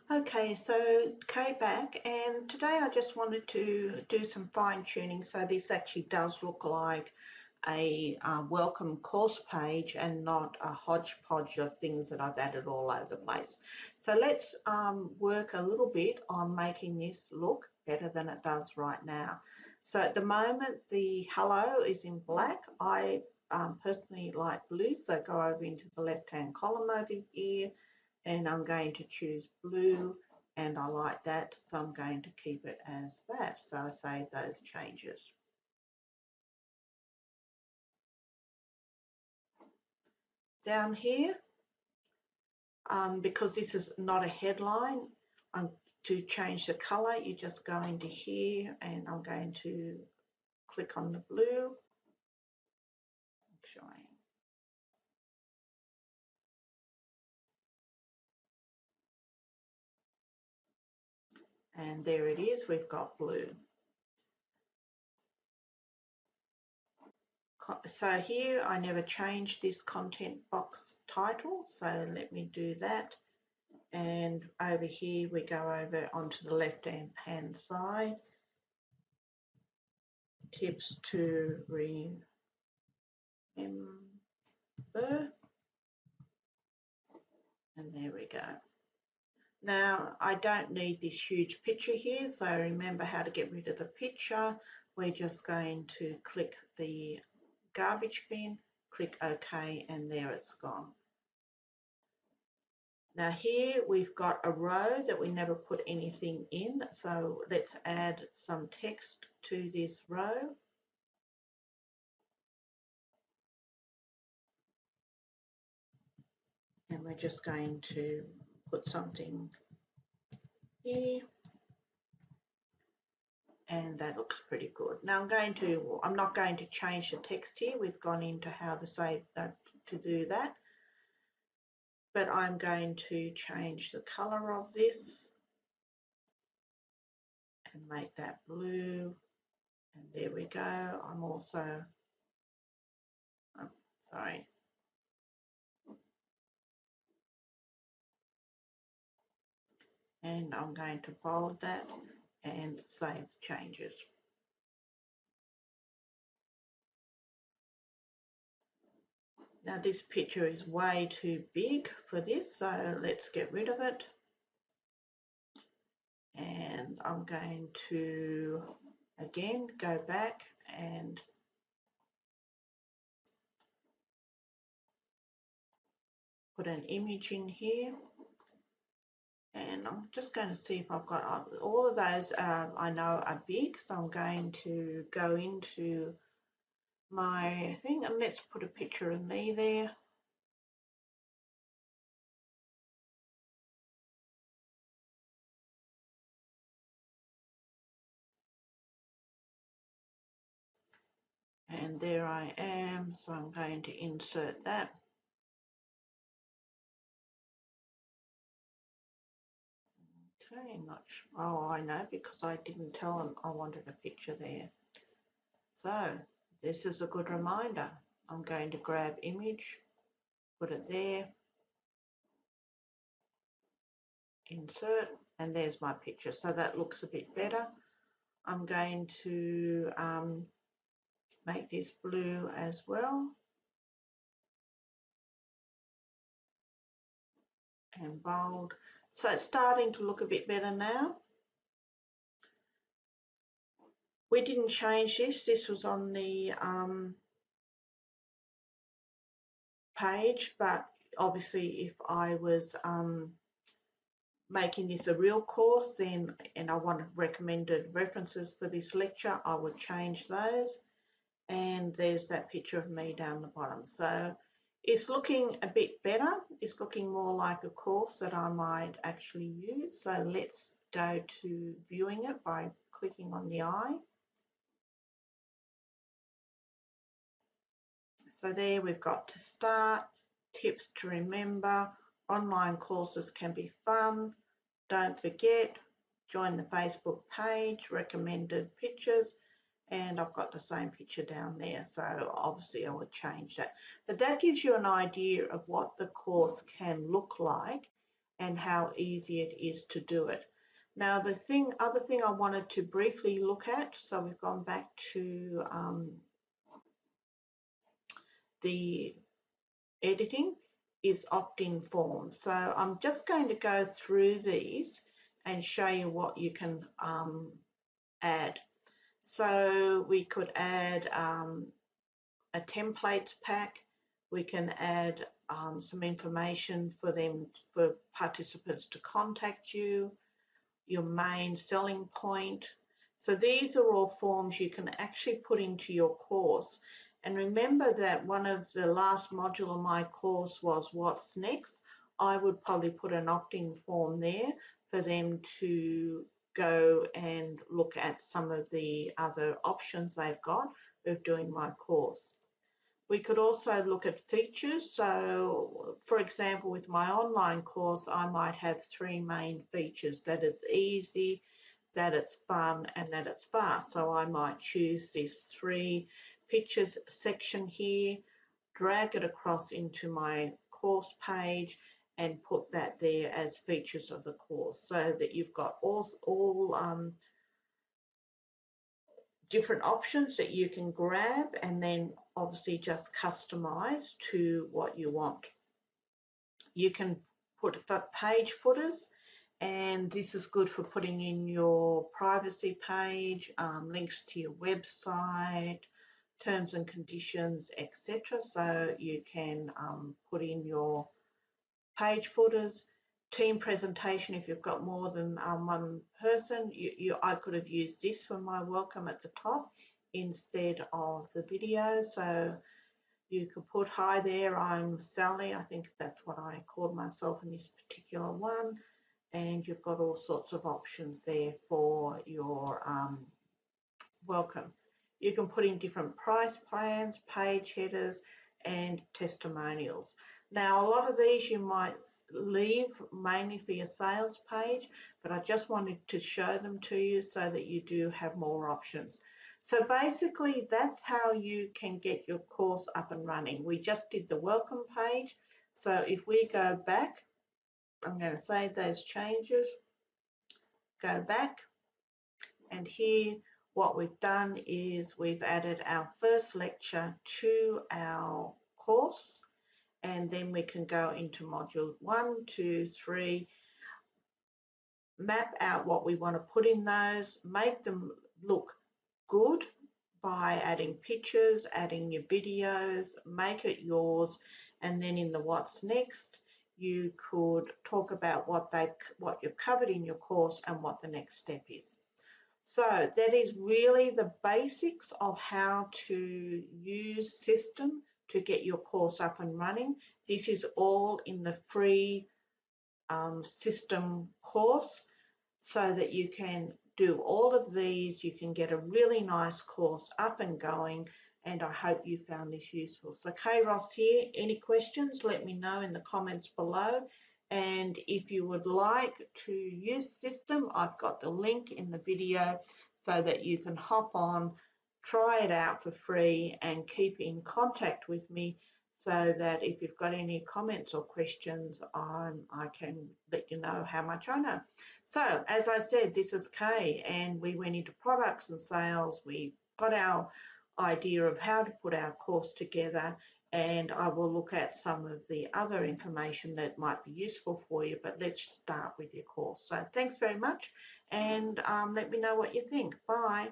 Okay, so Kay back, and today I just wanted to do some fine tuning so this actually does look like a welcome course page and not a hodgepodge of things that I've added all over the place. So let's work a little bit on making this look better than it does right now. So at the moment the hello is in black. I personally like blue, so go over into the left hand column over here and I'm going to choose blue, and I like that, so I'm going to keep it as that. So I save those changes. Down here, because this is not a headline, to change the color, you just go into here and I'm going to click on the blue. Showing. And there it is, we've got blue. So here I never changed this content box title, so let me do that. And over here we go over onto the left hand side, tips to remember, and there we go. Now I don't need this huge picture here, so remember how to get rid of the picture. We're just going to click the garbage bin, click OK, and there it's gone. Now here we've got a row that we never put anything in, so let's add some text to this row. And we're just going to put something here. And that looks pretty good. Now I'm not going to change the text here. We've gone into how to say that to do that. But I'm going to change the color of this and make that blue. And there we go. I'm also, sorry. And I'm going to bold that and save changes. Now this picture is way too big for this, so let's get rid of it. And I'm going to again go back and put an image in here, and I'm just going to see if I've got all of those. I know are big, so I'm going to go into my thing and let's put a picture of me there. And there I am, so I'm going to insert that. Okay, not sure. Oh, I know, because I didn't tell them I wanted a picture there. So this is a good reminder. I'm going to grab image, put it there, insert, and there's my picture. So that looks a bit better. I'm going to make this blue as well. And bold. So it's starting to look a bit better now. We didn't change this. This was on the page, but obviously if I was making this a real course, then, and I wanted recommended references for this lecture, I would change those. And there's that picture of me down the bottom. So it's looking a bit better. It's looking more like a course that I might actually use. So let's go to viewing it by clicking on the eye. So there we've got to start, tips to remember, online courses can be fun, don't forget, join the Facebook page, recommended pictures, and I've got the same picture down there, so obviously I would change that. But that gives you an idea of what the course can look like and how easy it is to do it. Now, the other thing I wanted to briefly look at, so we've gone back to the editing, is Optin Forms. So I'm just going to go through these and show you what you can add. So we could add a templates pack. We can add some information for participants to contact you, your main selling point. So these are all forms you can actually put into your course. And remember that one of the last module of my course was what's next. I would probably put an opt-in form there for them to go and look at some of the other options they've got of doing my course. We could also look at features. So, for example, with my online course, I might have 3 main features: that it's easy, that it's fun, and that it's fast. So I might choose this 3 pictures section here, drag it across into my course page, and put that there as features of the course, so that you've got all different options that you can grab and then obviously just customize to what you want. You can put page footers, and this is good for putting in your privacy page, links to your website, terms and conditions, etc. So you can put in your page footers. Team presentation, if you've got more than one person, I could have used this for my welcome at the top instead of the video. So you could put, hi there, I'm Sally. I think that's what I called myself in this particular one. And you've got all sorts of options there for your welcome. You can put in different price plans, page headers, and testimonials. Now, a lot of these you might leave mainly for your sales page, but I just wanted to show them to you so that you do have more options. So basically, that's how you can get your course up and running. We just did the welcome page. So if we go back, I'm going to save those changes, go back, and here what we've done is we've added our first lecture to our course, and then we can go into module 1, 2, 3, map out what we want to put in those, make them look good by adding pictures, adding your videos, make it yours, and then in the what's next, you could talk about what you've covered in your course and what the next step is. So that is really the basics of how to use Systeme to get your course up and running. This is all in the free Systeme course, so that you can do all of these. You can get a really nice course up and going, and I hope you found this useful. So Kay Ross here. Any questions, let me know in the comments below. And if you would like to use Systeme, I've got the link in the video so that you can hop on, try it out for free, and keep in contact with me so that if you've got any comments or questions, I can let you know how much I know. So as I said, this is Kay, and we went into products and sales. We got our idea of how to put our course together, and I will look at some of the other information that might be useful for you, but let's start with your course. So thanks very much, and let me know what you think. Bye.